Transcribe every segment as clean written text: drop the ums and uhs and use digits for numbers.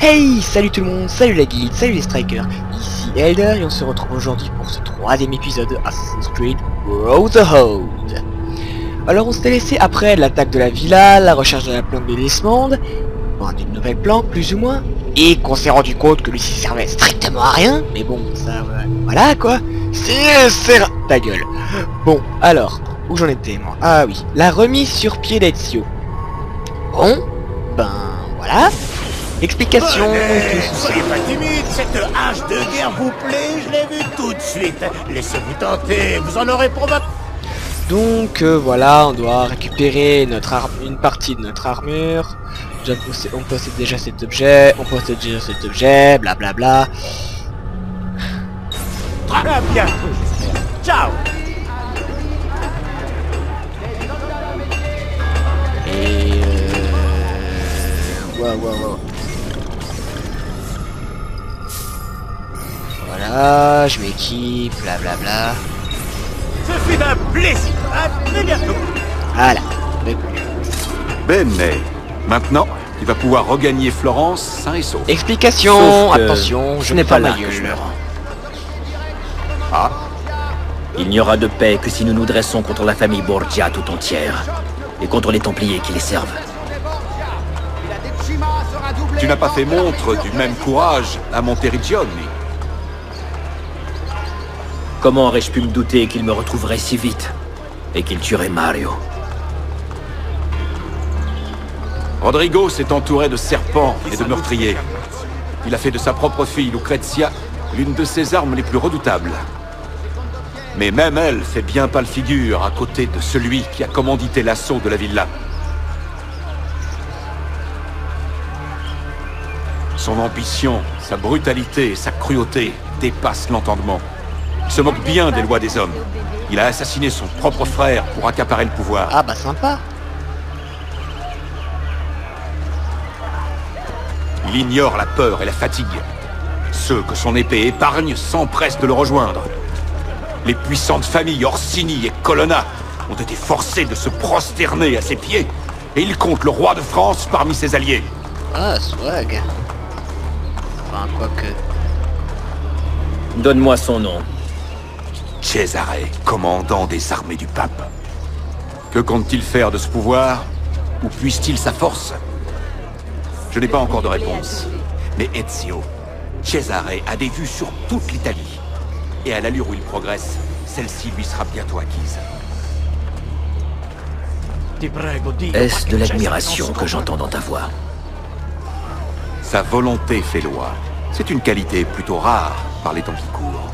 Hey, salut tout le monde, salut la guilde, salut les strikers, ici Elder et on se retrouve aujourd'hui pour ce troisième épisode de Assassin's Creed Brotherhood. Alors on s'était laissé après l'attaque de la villa, la recherche de la planque de Desmond, bon, d'une nouvelle planque plus ou moins, et qu'on s'est rendu compte que lui s'y servait strictement à rien, mais bon, ça voilà quoi, c'est ta gueule. Bon, alors, où j'en étais moi? Ah oui, la remise sur pied d'Ezio. Bon, ben voilà. Explication. Soyez pas timide, cette hache de guerre vous plaît, je l'ai vue tout de suite. Laissez-vous tenter, vous en aurez probablement... Donc voilà, on doit récupérer une partie de notre armure. On possède déjà cet objet, blablabla. Très bientôt, j'espère. Ciao. Et wow. Voilà, je m'équipe, blablabla. Ce fut un plaisir, à très bientôt. Voilà. Bene, maintenant, il va pouvoir regagner Florence sain et sauf. Explication, Sauf que attention, je ce n'est n'ai pas ma là que gueule. je me rends. Ah, Il n'y aura de paix que si nous nous dressons contre la famille Borgia tout entière, et contre les Templiers qui les servent. tu n'as pas fait montre du même courage à Monteriggioni. Comment aurais-je pu me douter qu'il me retrouverait si vite, et qu'il tuerait Mario? Rodrigo s'est entouré de serpents et de meurtriers. Il a fait de sa propre fille, Lucrezia, l'une de ses armes les plus redoutables. Mais même elle fait bien pâle figure à côté de celui qui a commandité l'assaut de la villa. Son ambition, sa brutalité et sa cruauté dépassent l'entendement. Il se moque bien des lois des hommes. Il a assassiné son propre frère pour accaparer le pouvoir. Ah bah sympa. Il ignore la peur et la fatigue. Ceux que son épée épargne s'empressent de le rejoindre. Les puissantes familles Orsini et Colonna ont été forcées de se prosterner à ses pieds, et il compte le roi de France parmi ses alliés. Ah, swag. Enfin, quoique... Donne-moi son nom. Cesare, commandant des armées du pape. Que compte-t-il faire de ce pouvoir? Où puise-t-il sa force? Je n'ai pas encore de réponse. Mais Ezio, Cesare a des vues sur toute l'Italie. Et à l'allure où il progresse, celle-ci lui sera bientôt acquise. Est-ce de l'admiration que j'entends dans ta voix? Sa volonté fait loi. C'est une qualité plutôt rare par les temps qui courent.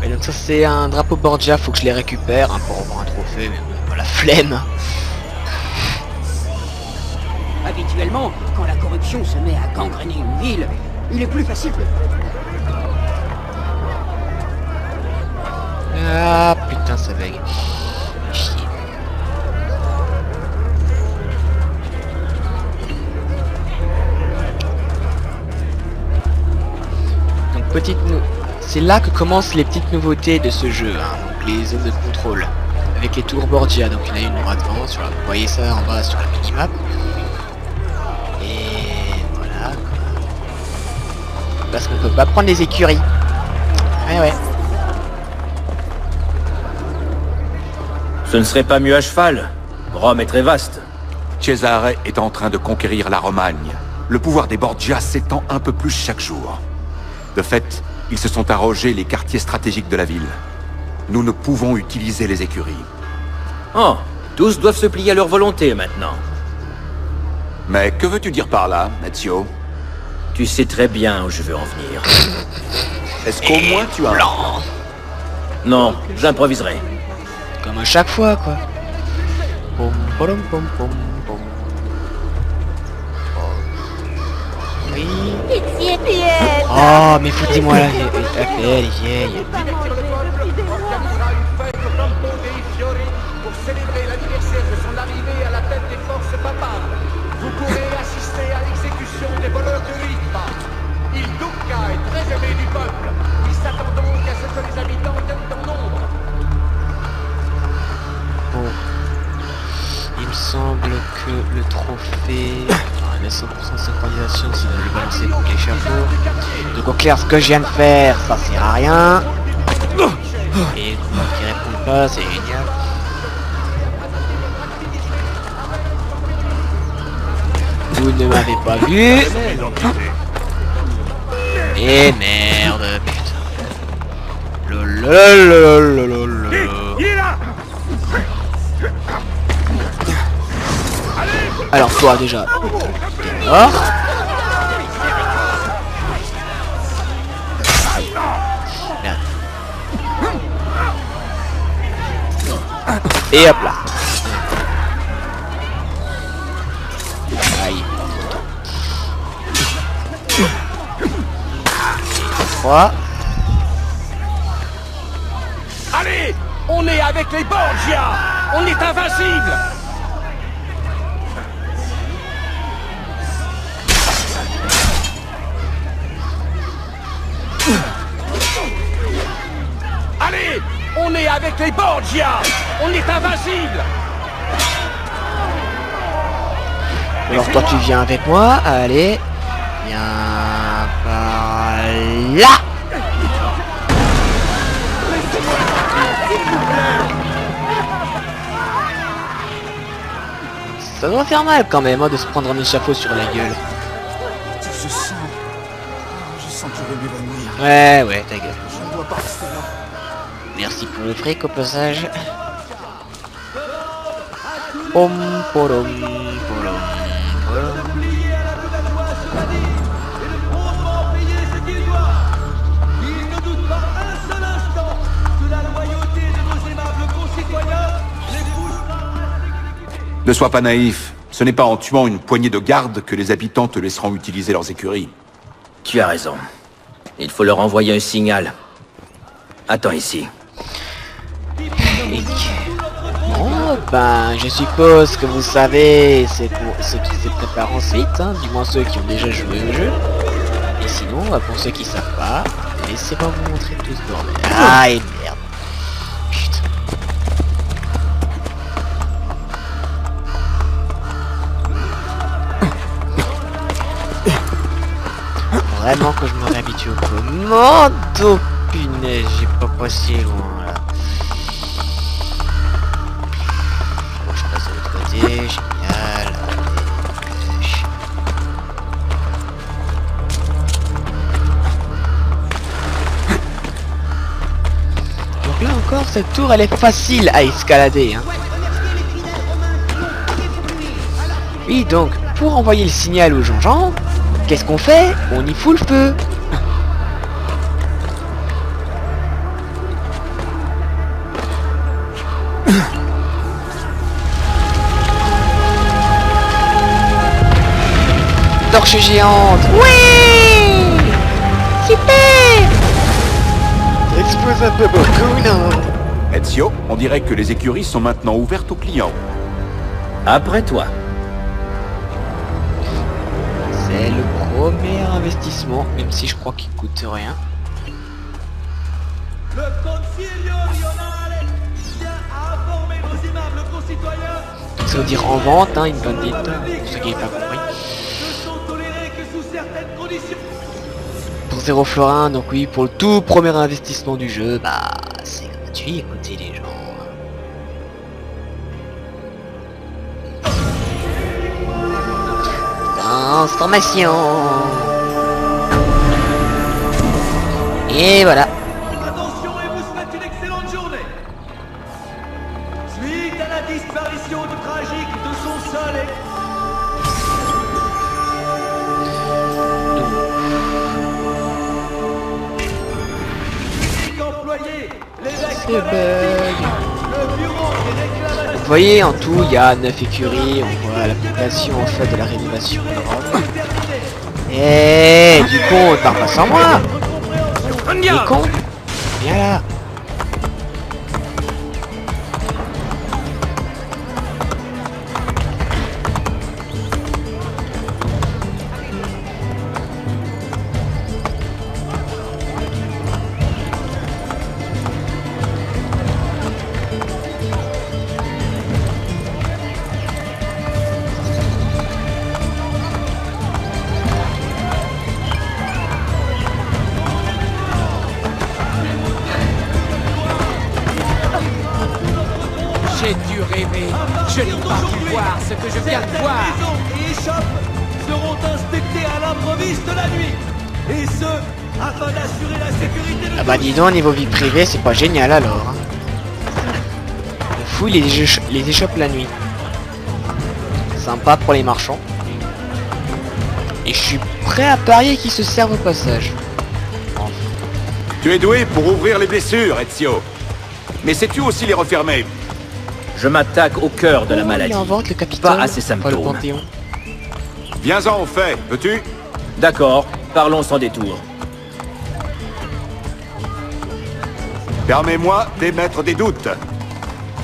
Et donc ça c'est un drapeau Borgia, faut que je les récupère hein, pour avoir un trophée, mais bon, la flemme. Habituellement, quand la corruption se met à gangréner une ville, il est plus facile de... Ah putain ça bug. Chier. Donc c'est là que commencent les petites nouveautés de ce jeu, hein. Donc les zones de contrôle. Avec les tours Borgia, donc il y en a une droite devant, vous voyez ça en bas sur la minimap. Et voilà quoi. Parce qu'on peut pas prendre les écuries. Ouais. Ce ne serait pas mieux à cheval. Rome est très vaste. Cesare est en train de conquérir la Romagne. Le pouvoir des Borgia s'étend un peu plus chaque jour. De fait, ils se sont arrogés les quartiers stratégiques de la ville. Nous ne pouvons utiliser les écuries. Oh, tous doivent se plier à leur volonté maintenant. Mais que veux-tu dire par là, Ezio? Tu sais très bien où je veux en venir. Est-ce qu'au moins tu as un plan? Non, j'improviserai. Comme à chaque fois quoi. Pom, pom, pom, pom, pom. Oui. Pitié, Pied. Oh mais foutez-moi là, elle est vieille. Pour célébrer l'anniversaire de son arrivée à la tête des forces papales. Vous pourrez assister à l'exécution des voleurs de Ripa. Il Duca est très aimé du peuple. Il s'attend donc à ce que les habitants viennent en nombre. Bon. Il me semble que le 3 trophée. On a 100% de synchronisation si vous voulez balancer pour l'échafaud. Donc au clair, ce que je viens de faire, ça sert à rien. Et comment qui répondent pas, c'est génial. Vous ne m'avez pas vu. Et merde, putain. Lolololololol. Il est là. Alors toi déjà, t'es mort. Merde. Et hop là. Aïe. 3. Allez, on est avec les Borgia. On est invincible. Allez, on est avec les Borgia. On est invincible. Alors toi tu viens avec moi, allez. Viens par là. Ça doit faire mal quand même hein, de se prendre un échafaud sur la gueule. Je sens que je vais m'évanouir. Ouais, ta gueule. Je ne dois pas rester là. Merci pour le fric au passage. Pom, polom, polom, polom. Ne sois pas naïf. Ce n'est pas en tuant une poignée de gardes que les habitants te laisseront utiliser leurs écuries. Tu as raison. Il faut leur envoyer un signal. Attends ici. Bon, ben, je suppose que vous savez c'est pour ceux qui se préparent ensuite, hein, du moins ceux qui ont déjà joué au jeu. Et sinon, pour ceux qui savent pas, laissez-moi vous montrer tout ce bordel. Ah, et merde. Putain. Vraiment que je me réhabitue au commando. Punaise, j'ai pas passé loin là. Bon, je passe de l'autre côté, génial. Donc là encore, cette tour elle est facile à escalader. Hein. Oui, donc pour envoyer le signal aux Jean-Jean, qu'est-ce qu'on fait? On y fout le feu. Torche géante. Oui. Super. Explose un peu beaucoup, non? Ezio, on dirait que les écuries sont maintenant ouvertes aux clients. Après toi. C'est le premier investissement, même si je crois qu'il coûte rien. Le Consiglio Rionale tient à informer nos aimables concitoyens Ça veut dire en vente, hein, une vendetta, pour ceux qui n'avaient pas compris. ne sont tolérés que sous certaines conditions. Pour 0 florins, donc oui, pour le tout premier investissement du jeu, bah c'est gratuit, écoutez les gens. Transformation. Et voilà. Attention et vous souhaite une excellente journée. Suite à la disparition tragique de son seul employé, l'évêque C'est bug. le bureau des réclamations. Vous voyez, en tout, il y a 9 écuries, on voit l'application en fait de la rénovation de Rome. Eh, du con, pars pas sans moi. Du con. Viens là. que je viens de voir. Maisons et échoppes seront inspectées à l'improviste la nuit. Et ce, afin d'assurer la sécurité de Ah bah dis donc, niveau vie privée, c'est pas génial alors. Hein. On fouille les échoppes la nuit. Sympa pour les marchands. Et je suis prêt à parier qu'ils se servent au passage. Tu es doué pour ouvrir les blessures, Ezio. Mais sais-tu aussi les refermer? Je m'attaque au cœur de la maladie. Il invente le capitaine. Pas à ses Pas le symptômes. Panthéon. Viens-en au fait, veux-tu? D'accord, parlons sans détour. Permets-moi d'émettre des doutes.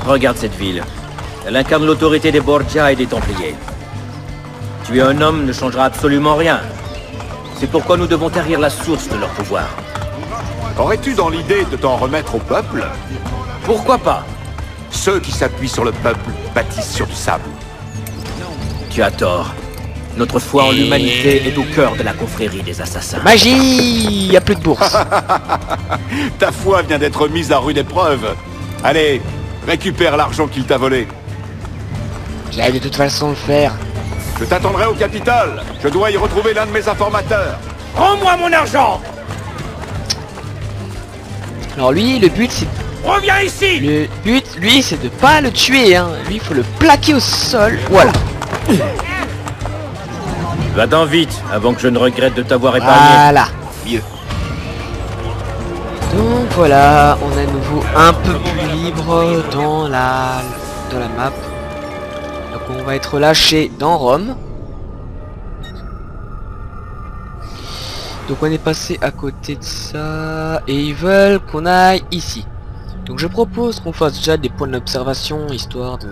Regarde cette ville. Elle incarne l'autorité des Borgia et des Templiers. Tuer un homme ne changera absolument rien. C'est pourquoi nous devons tarir la source de leur pouvoir. Aurais-tu dans l'idée de t'en remettre au peuple? Pourquoi pas? Ceux qui s'appuient sur le peuple bâtissent sur du sable. Tu as tort. Notre foi en l'humanité est au cœur de la confrérie des assassins. Magie, y a plus de bourse. Ta foi vient d'être mise à rude épreuve. Allez, récupère l'argent qu'il t'a volé. J'allais de toute façon le faire. Je t'attendrai au Capitole. Je dois y retrouver l'un de mes informateurs. Rends-moi mon argent! Alors lui, le but c'est... Reviens ici! Le but, lui, c'est de pas le tuer, hein. Lui, il faut le plaquer au sol. Voilà. Va-t'en vite, avant que je ne regrette de t'avoir épargné. Voilà. Mieux. Donc voilà, on est à nouveau un peu plus libre dans la map. Donc on va être lâché dans Rome. Donc on est passé à côté de ça et ils veulent qu'on aille ici. Donc je propose qu'on fasse déjà des points d'observation histoire de...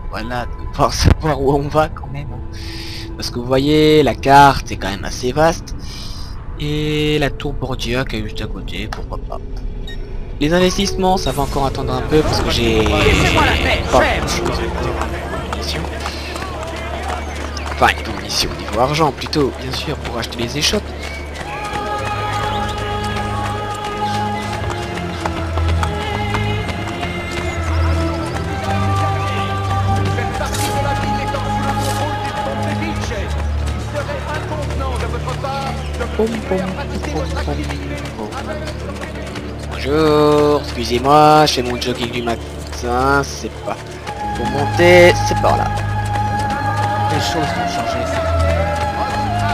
Voilà, de pouvoir savoir où on va quand même. Parce que vous voyez, la carte est quand même assez vaste. Et la tour Borgia qui est juste à côté, pourquoi pas. Les investissements, ça va encore attendre un peu parce que j'ai... Laissez-moi la paix, pas chef. grand-chose de munitions. Enfin, de munitions, niveau argent plutôt, bien sûr, pour acheter les échoppes. Cette partie de la ville étant sous le contrôle des Pontefice, il serait inconvenant de votre part de continuer à pratiquer votre activité Bonjour, excusez-moi, je fais mon jogging du matin, c'est pas... Pour monter, c'est par là. Les choses vont changer. À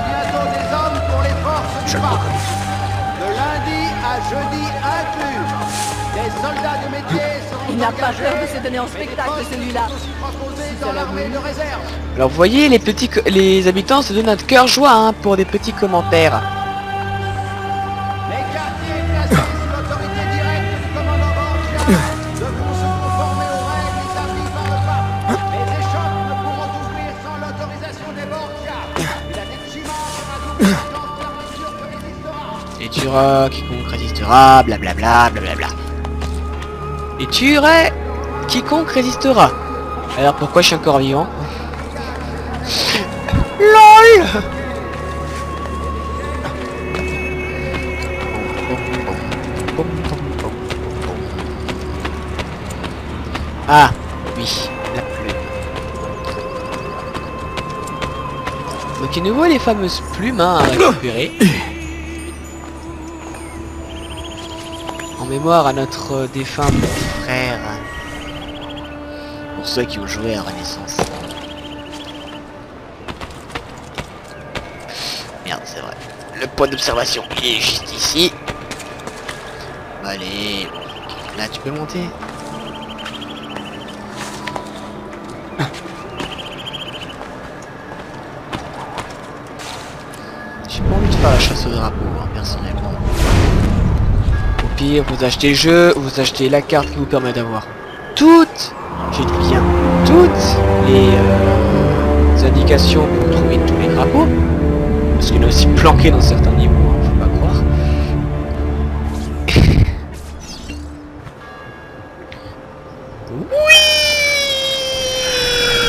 bientôt des hommes pour les forces Je du le pape. reconnais. De lundi à jeudi inclus. Des soldats de métier seront Il n'a pas engagés. peur de se donner en spectacle, celui-là. Aussi transposés dans l'armée de réserve. Alors vous voyez, les habitants se donnent notre cœur joie hein, pour des petits commentaires. Les quartiers placés sous l'autorité directe du commandant Borgia devront se conformer aux règles établies par le pape. Les échoppes ne pourront ouvrir sans l'autorisation des Borgia. Et la Decima sera doublée dans la mesure que résistera. Et tuera quiconque résistera, blablabla, blablabla. Et tuerait quiconque résistera. Alors pourquoi je suis encore vivant? LOL. Ah, oui, la plume. Donc à nouveau les fameuses plumes hein, à récupérer. En mémoire à notre défunt petit frère. Pour ceux qui ont joué à Renaissance. Merde, c'est vrai. Le point d'observation, il est juste ici. Allez, là tu peux monter. J'ai pas envie de faire la chasse au drapeau, hein, personnellement. Au pire, vous achetez le jeu, vous achetez la carte qui vous permet d'avoir toutes, je dis bien, toutes les indications pour trouver tous les drapeaux. Parce qu'il y en a aussi planqué dans certains niveaux, hein, faut pas croire. Oui,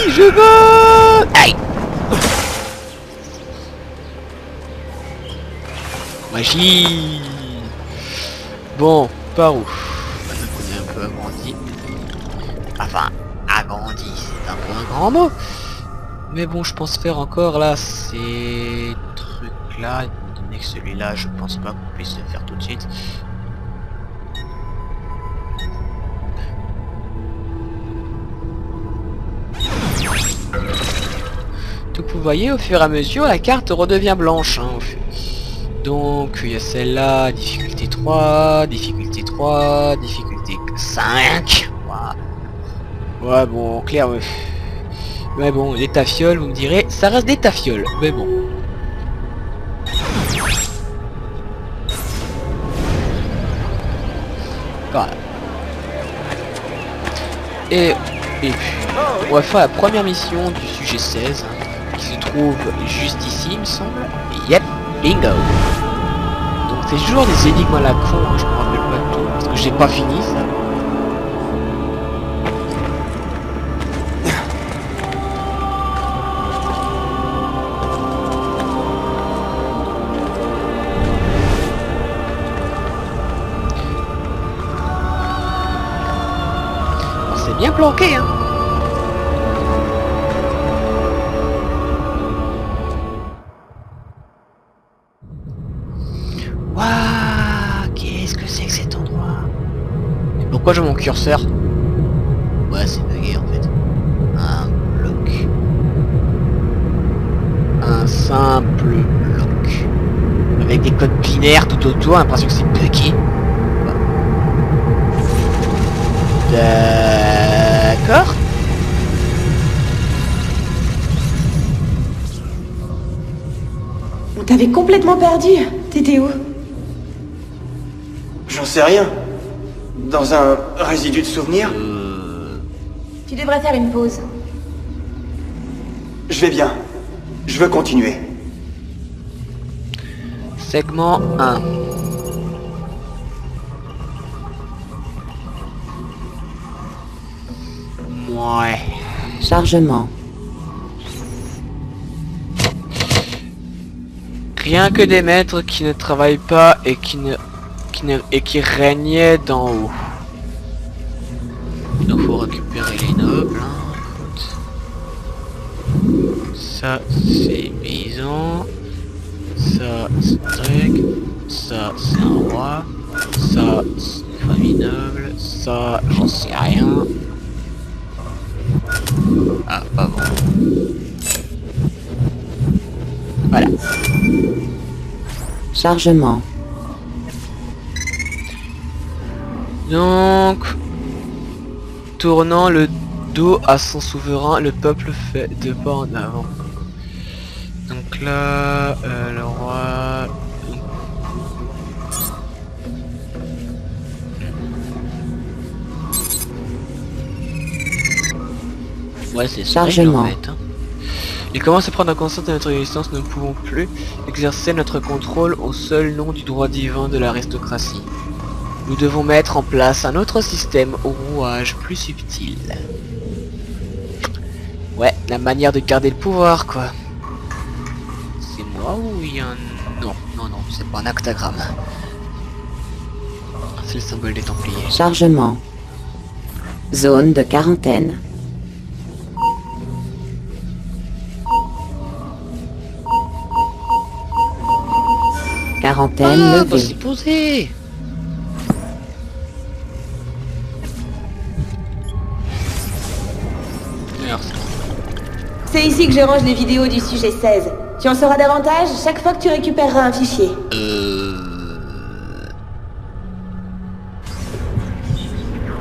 je veux. Aïe. Magie. Bon, par où? Maintenant qu'on est un peu agrandi. Enfin, agrandi, c'est un peu un grand mot. Mais bon, je pense faire encore là ces trucs là, étant donné que celui-là, je pense pas qu'on puisse le faire tout de suite. Donc vous voyez, au fur et à mesure, la carte redevient blanche. Hein, donc il y a celle-là, difficulté 3, difficulté 3, difficulté 5. Ouais, bon, en clair, ouais. Mais bon, les tafioles, vous me direz, ça reste des tafioles, mais bon. Voilà. Et puis, on va faire la première mission du sujet 16, hein, qui se trouve juste ici, il me semble. Et yep, bingo. Donc c'est toujours des énigmes à la con, hein, je me rappelle pas de tout, parce que j'ai pas fini ça. Bien planqué, hein. Waouh, qu'est-ce que c'est que cet endroit? Et pourquoi j'ai mon curseur? Ouais, c'est bugué en fait. Un bloc. Un simple bloc. Avec des codes binaires tout autour, l'impression que c'est bugué. D'accord. On t'avait complètement perdu. T'étais où? J'en sais rien. Dans un résidu de souvenirs. Tu devrais faire une pause. Je vais bien. Je veux continuer. Segment 1. Ouais. Chargement. Rien que des maîtres qui ne travaillent pas et qui régnaient d'en haut. Il faut récupérer les nobles. Hein. Ça c'est maison. Ça c'est truc. Ça c'est un roi. Ça c'est une famille noble. Ça j'en sais rien. Ah, pas bon. Voilà. Chargement. Donc, tournant le dos à son souverain, le peuple fait deux pas en avant. Donc là, le roi... Ouais, c'est chargement. En fait, hein. Il commence à prendre conscience de notre existence, nous ne pouvons plus exercer notre contrôle au seul nom du droit divin de l'aristocratie. Nous devons mettre en place un autre système au rouage plus subtil. Ouais, la manière de garder le pouvoir, quoi. C'est moi ou il y a un... Non, non, non, c'est pas un actagramme. C'est le symbole des Templiers. Chargement. Zone de quarantaine. Quarantaine levée. Bah c'est posé. Merci. C'est ici que je range les vidéos du sujet 16. Tu en sauras davantage chaque fois que tu récupéreras un fichier.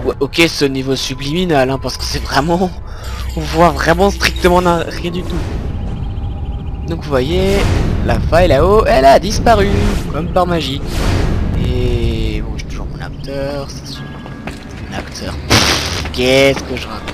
Ouais, ok, ce niveau subliminal, hein, parce que c'est vraiment... On voit vraiment strictement rien du tout. Donc vous voyez, la faille là-haut, elle a disparu, comme par magie. Et bon, j'ai toujours mon acteur, c'est sûr. Mon acteur. Qu'est-ce que je raconte?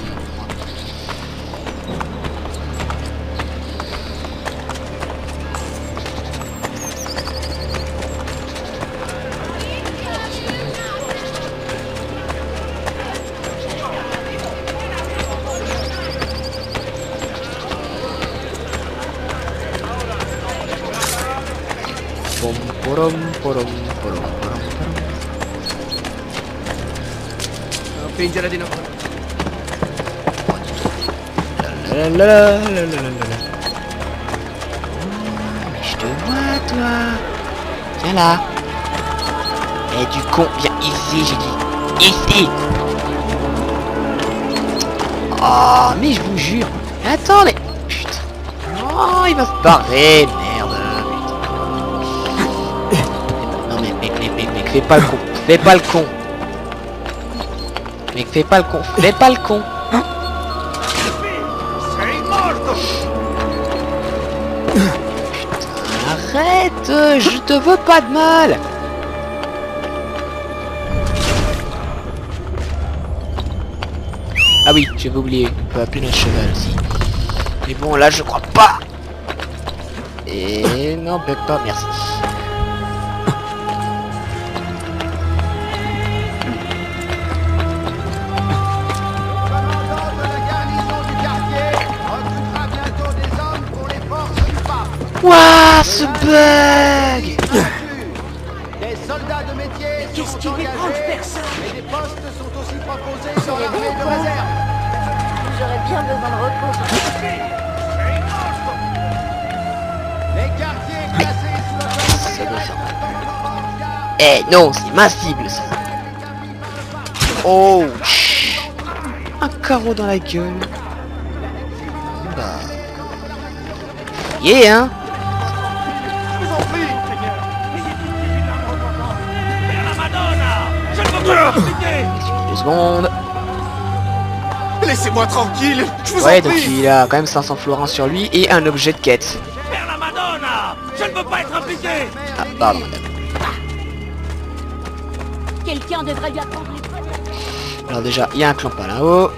Spingere di nuovo. La la la la la la la. Mais je te vois, toi. Viens là. Eh du con, viens ici, j'ai dit. Ici. Oh, mais je vous jure. Attends, mais... Putain. Oh, il va se barrer, merde. Non mais, mec, fais pas le con. Fais pas le con. Mec, fais pas le con. Fais pas le con. Putain, arrête. Je te veux pas de mal. Ah oui, j'avais oublié, on peut appeler notre cheval aussi. Mais bon, là, je crois pas. Et non, bug pas, merci. Commandant de la garnison du quartier recrutera bientôt des hommes pour les forces du pape. Ouah, ce bug. Des soldats de métier Qu'est-ce sont qui lui prend de engagés, faire ça? mais des postes sont aussi proposés sur l'armée de réserve. J'aurais bien besoin de repos. Les quartiers placés sous l'autorité Ça doit directe faire du commandant Borgia Eh non, c'est ma cible ça. Oh, chut. Un carreau dans la gueule. Bah. Yeah, hein. Deux secondes. Laissez-moi tranquille, je vous Ouais, en donc prie. il a quand même 500 florins sur lui et un objet de quête. Vers la Madonna! Je ne veux pas être impliqué! Ah, pardon, madame. Quelqu'un devrait lui apprendre les... Alors déjà, il y a un clampin là-haut.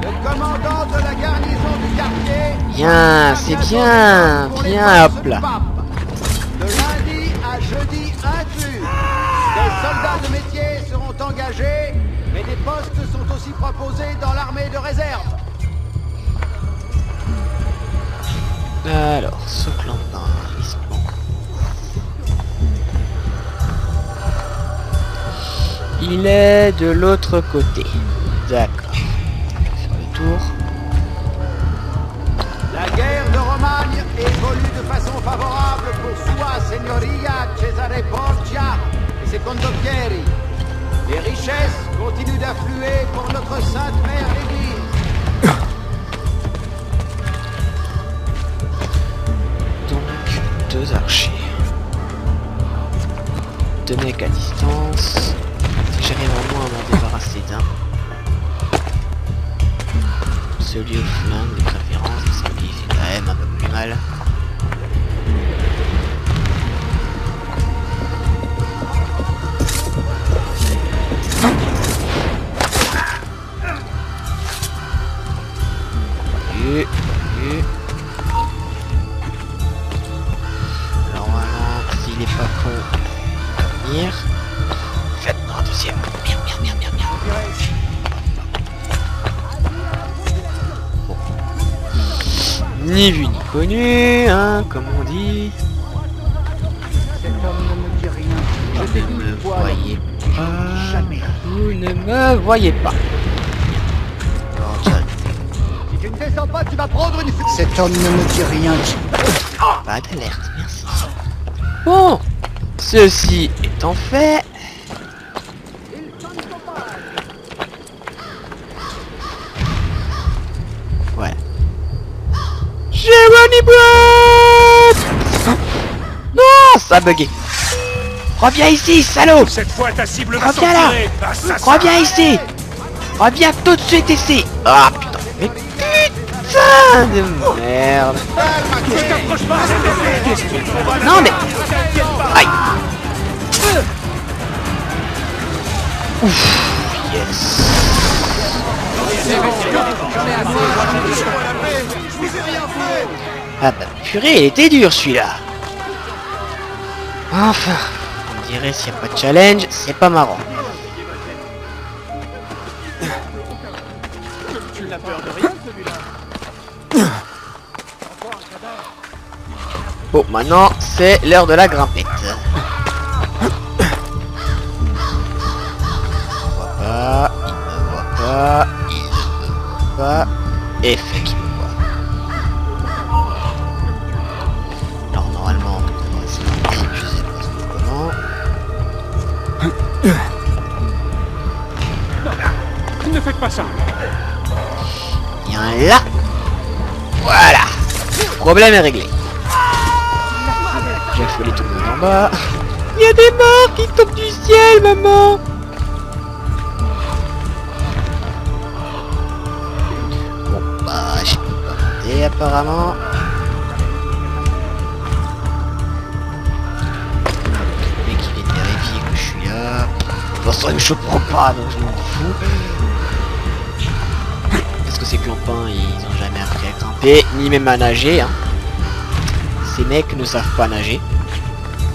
Le commandant de la garnison du quartier. Bien, c'est bien. Bien, hop là. De lundi à jeudi inclus. Des soldats de métier seront engagés, mais des postes sont aussi proposés dans l'armée de réserve. Alors, ce clampin, il se prend. Il est de l'autre côté. D'accord. Je vais faire le tour. La guerre de Romagne évolue de façon favorable pour Sua Signoria Cesare Borgia et ses condottieri. Les richesses continuent d'affluer pour notre sainte mère l'Église. Donc, deux archers. Deux mecs à distance. Si j'arrive au moins à m'en débarrasser d'un. Celui au flingue de préférence, ça lui fait quand même un peu plus mal. Alors voilà, s'il est pas con, il va venir. Faites-nous un deuxième. Merde. Bon. Ni vu ni connu, hein, comme on dit. Cet homme ne me dit rien. Vous ne me voyez pas. Vous ne me voyez pas. Si tu ne descends pas, tu vas prendre une... Cet homme ne me dit rien. Pas d'alerte, merci. Bon, ceci étant fait... Ouais. J'ai Non, ça a bugué. Reviens ici, salaud. Cette fois, ta cible va Reviens là. sortir! Assassin! Reviens ici. Reviens tout de suite ici. Ah putain. Mais putain de merde. Non mais... Aïe. Ouf. Yes. Ah bah purée, il était dur celui-là. Enfin, on dirait s'il n'y a pas de challenge, c'est pas marrant. Bon, maintenant, c'est l'heure de la grimpette. On voit pas. pas, il ne veut pas, effectivement. Alors normalement, c'est parti, je sais pas comment. Ne faites pas ça. Viens là. Voilà. Problème est réglé. J'ai affolé tout le monde en bas. Il y a des morts qui tombent du ciel, maman. Bon, bah, je peux pas monter apparemment. Le mec qui vient vérifier que je suis là. De toute façon, il me chopera pas, donc je m'en fous. Parce que ces clampins, ils ont jamais appris à grimper, ni même à nager. Hein. Ces mecs ne savent pas nager.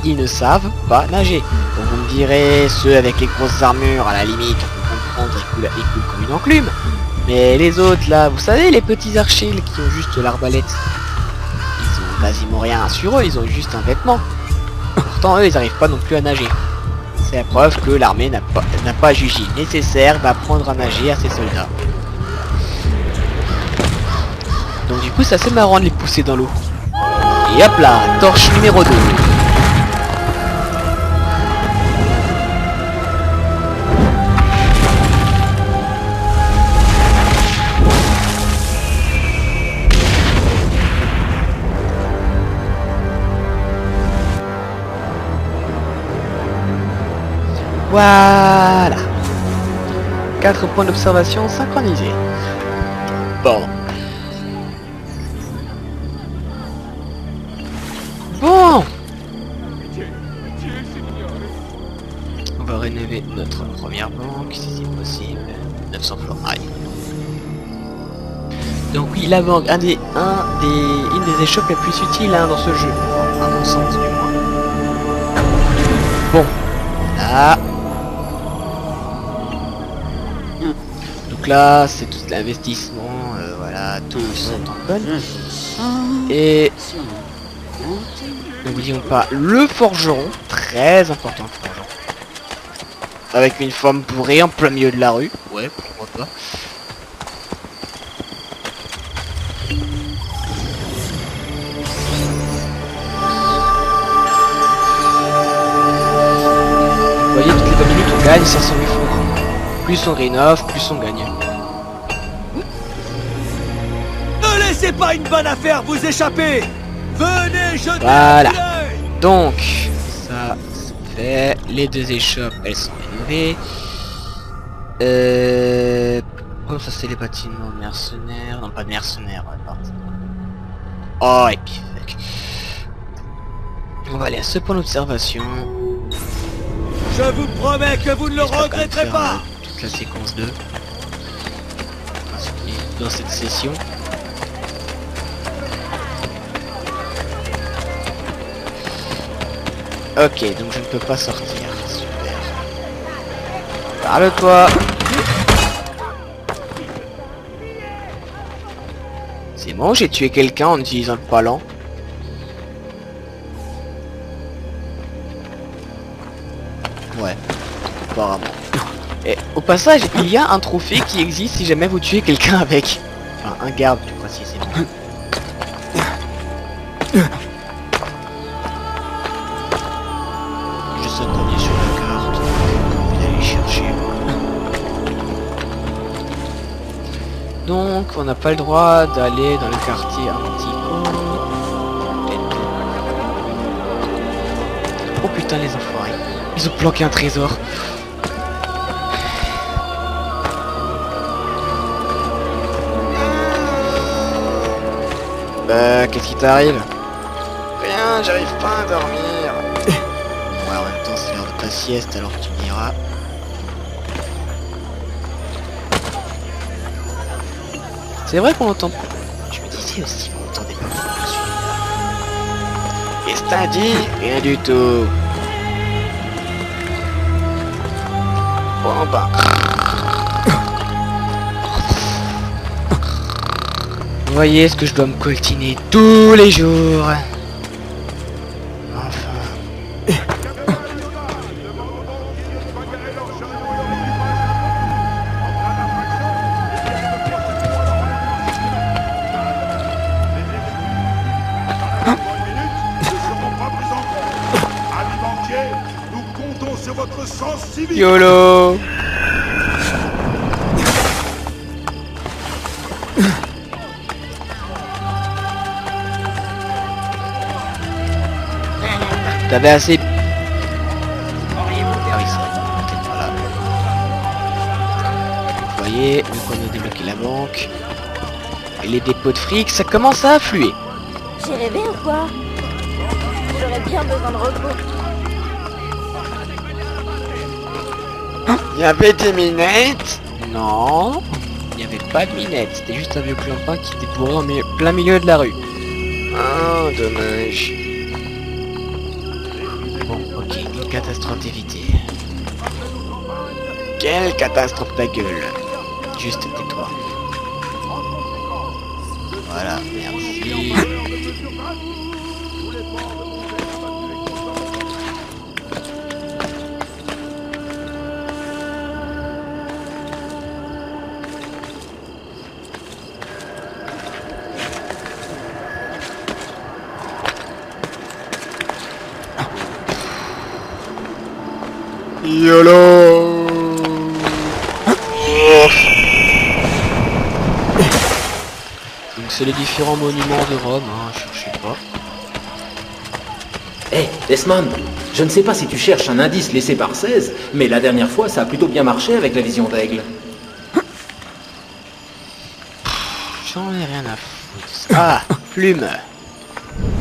Ils ne savent pas nager. Donc vous me direz, ceux avec les grosses armures, à la limite, on peut comprendre, ils coulent comme une enclume. Mais les autres là, vous savez, les petits archers qui ont juste l'arbalète, ils ont quasiment rien sur eux, ils ont juste un vêtement. Pourtant eux, ils n'arrivent pas non plus à nager. C'est la preuve que l'armée n'a pas jugé nécessaire d'apprendre à nager à ses soldats. Donc du coup, c'est assez marrant de les pousser dans l'eau. Et hop là, torche numéro 2. Voilà. 4 points d'observation synchronisés. Bon. Bon. On va rénover notre première banque, si c'est possible. 900 florailles. Donc oui, la banque, une des échoppes les plus utiles hein, dans ce jeu. Enfin, à mon sens du moins. Bon. Là. Donc là, c'est tout l'investissement, voilà, tout sont en conne. Et n'oublions pas le forgeron, très important le forgeron. Avec une femme bourrée en plein milieu de la rue, ouais, pourquoi pas. Vous voyez, toutes les 2 minutes on gagne 508 francs. Plus on rénove, plus on gagne. Ne laissez pas une bonne affaire vous échapper. Venez jeter Voilà. un coup d'œil. Donc, ça c'est fait. Les 2 échoppes, elles sont rénovées. Oh, ça c'est les bâtiments mercenaires. Non, pas de mercenaires, ouais, pardon. Oh, et puis, fuck. On va aller à ce point d'observation. Je vous promets que vous ne le regretterez pas. Toute la séquence 2. Dans cette session. Ok, donc je ne peux pas sortir. Super. Parle-toi. C'est bon, j'ai tué quelqu'un en utilisant le palan. Ouais, apparemment. Et au passage, il y a un trophée qui existe si jamais vous tuez quelqu'un avec. Enfin, un garde plus précisément. Je saute sur la carte. Je vais aller chercher. Donc, on n'a pas le droit d'aller dans le quartier Antico. Oh putain, les enfoirés. Ils ont planqué un trésor. Bah, qu'est-ce qui t'arrive? Rien, j'arrive pas à dormir. Ouais, en même temps, c'est l'heure de ta sieste, alors tu m'iras. C'est vrai qu'on entend... Je me disais aussi, on entendait pas beaucoup dessus. Qu'est-ce que t'as dit? Rien du tout. Bon, bah... Vous voyez ce que je dois me coltiner tous les jours. Enfin. votre sens civique. YOLO. T'avais assez... Ah oui, c'est vrai, peut-être par là. Vous voyez, vu qu'on a débloqué la banque. Et les dépôts de fric, ça commence à affluer. J'ai rêvé ou quoi? J'aurais bien besoin de repos. Il y avait des minettes? Non, il n'y avait pas de minettes. C'était juste un vieux clampin qui était bourré en plein milieu de la rue. Ah, dommage. Bon, ok, une catastrophe évitée. Quelle catastrophe ta gueule. Juste tais-toi. Voilà, merci. YOLO. Donc c'est les différents monuments de Rome, hein, je sais pas. Hé, Desmond, je ne sais pas si tu cherches un indice laissé par 16, mais la dernière fois, ça a plutôt bien marché avec la vision d'aigle. J'en ai rien à foutre. Ah, plume.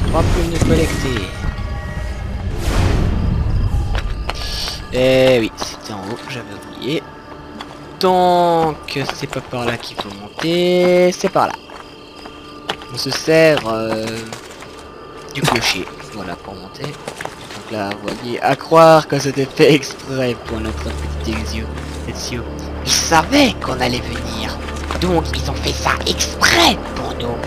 3 plumes de collecter. Eh oui, c'était en haut, j'avais oublié. Donc, c'est pas par là qu'il faut monter, c'est par là. On se sert du clocher, voilà, pour monter. Donc là, vous voyez, à croire que c'était fait exprès pour notre petit Ezio. Ils savaient qu'on allait venir, donc ils ont fait ça exprès pour nous.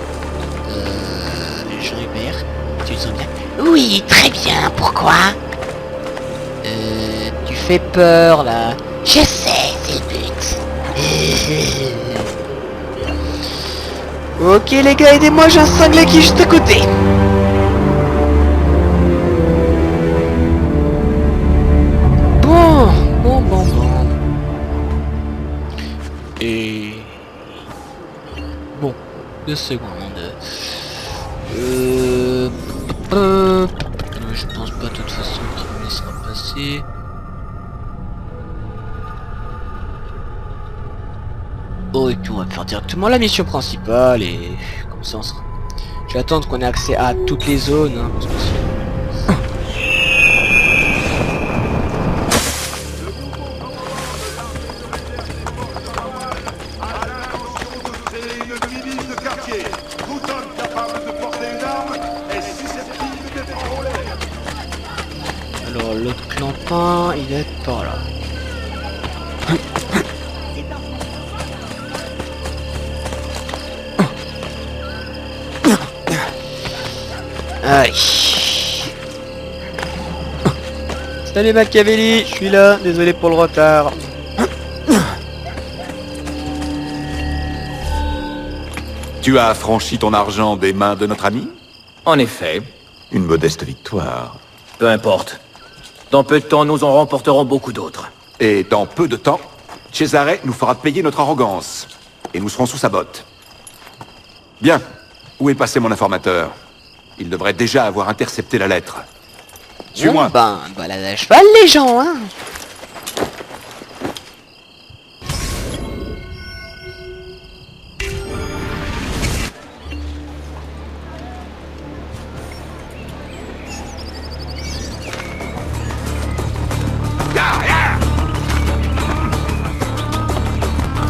Jean-Hubert, tu le sens bien? Oui, très bien, pourquoi? Tu fais peur là. Je sais, c'est le but. Ok les gars, aidez-moi, j'ai un cinglé qui est juste à côté. Bon. Et... Bon, 2 secondes. Je pense pas de toute façon qu'il me laissera passer. Oh, et puis on va faire directement la mission principale et comme ça on sera... Je vais attendre qu'on ait accès à toutes les zones, hein, parce que alors l'autre clampin, il est par là. Aïe. Salut Machiavelli, je suis là, désolé pour le retard. Tu as affranchi ton argent des mains de notre ami? En effet. Une modeste victoire. Peu importe. Dans peu de temps, nous en remporterons beaucoup d'autres. Et dans peu de temps, Cesare nous fera payer notre arrogance. Et nous serons sous sa botte. Bien. Où est passé mon informateur? Il devrait déjà avoir intercepté la lettre. Suis-moi. Ben, balade à cheval les gens, hein.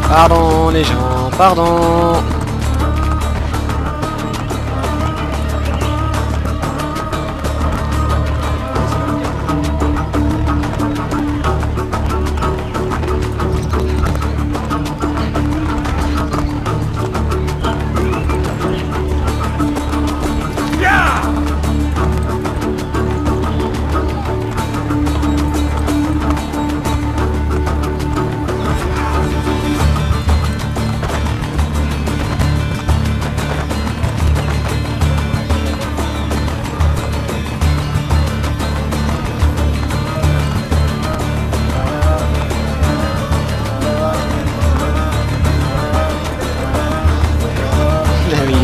Pardon les gens, pardon.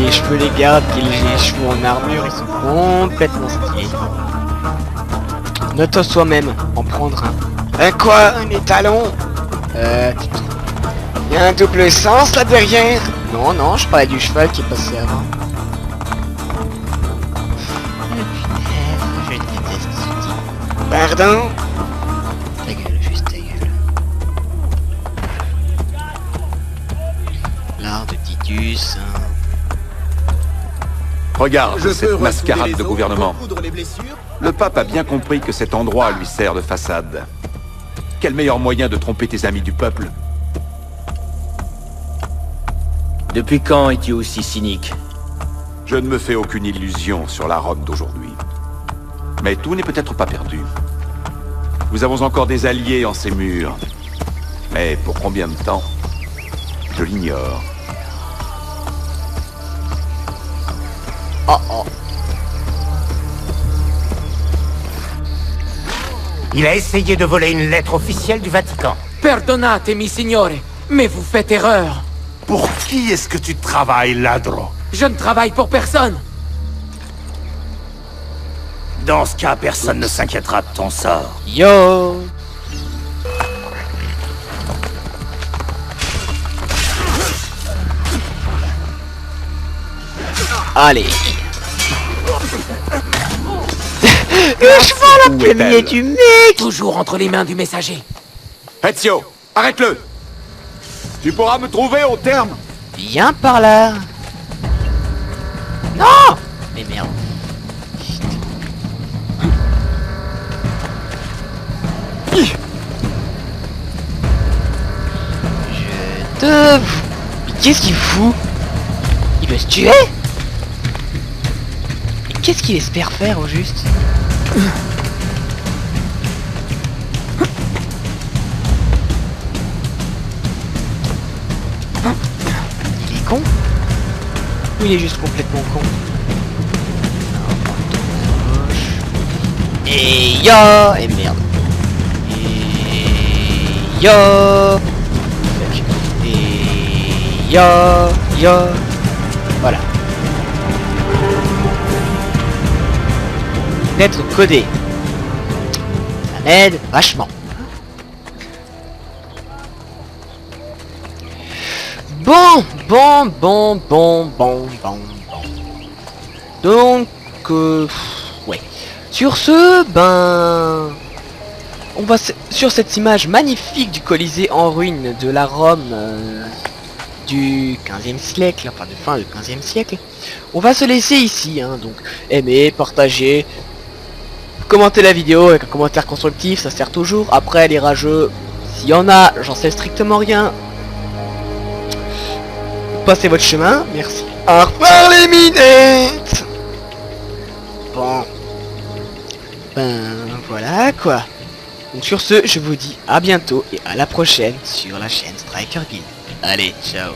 les cheveux les gardes, qu'il ait les cheveux en armure, ils sont complètement stylés. Note à soi-même, en prendre un. Quoi? Un étalon? Il y a un double sens là derrière? Non, non, je parlais du cheval qui est passé avant. Je déteste ce type. Pardon? Ta gueule, juste ta gueule. L'art de Titus, hein. Regarde Je peux cette mascarade retrouver de les os, gouvernement. recoudre les blessures. Le pape a bien compris que cet endroit lui sert de façade. Quel meilleur moyen de tromper tes amis du peuple? Depuis quand es-tu aussi cynique? Je ne me fais aucune illusion sur la Rome d'aujourd'hui. Mais tout n'est peut-être pas perdu. Nous avons encore des alliés en ces murs. Mais pour combien de temps? Je l'ignore. Oh oh. Il a essayé de voler une lettre officielle du Vatican. Perdonatemi, signore, mais vous faites erreur. Pour qui est-ce que tu travailles, ladro? Je ne travaille pour personne. Dans ce cas, personne ne s'inquiétera de ton sort. Yo. Allez. Le cheval a premier du mec. Toujours entre les mains du messager. Ezio, arrête-le! Tu pourras me trouver au terme. Viens par là. Non. Mais merde. Je te... Mais qu'est-ce qu'il fout? Il veut se tuer? Mais qu'est-ce qu'il espère faire au juste? Il est con? Ou il est juste complètement con? Et ya! Et merde. Et ya! Et ya! Ya! Voilà. Lettre codée. Ça m'aide vachement. Bon. Donc, ouais. Sur ce, ben... On va sur cette image magnifique du Colisée en ruine de la Rome du 15e siècle, enfin de fin du 15e siècle. On va se laisser ici, hein, donc aimer, partager, commenter la vidéo avec un commentaire constructif, ça sert toujours. Après les rageux, s'il y en a, j'en sais strictement rien. Passez votre chemin, merci. Au revoir les minettes. Bon. Ben voilà quoi. Donc sur ce, je vous dis à bientôt et à la prochaine sur la chaîne Striker Guild. Allez, ciao.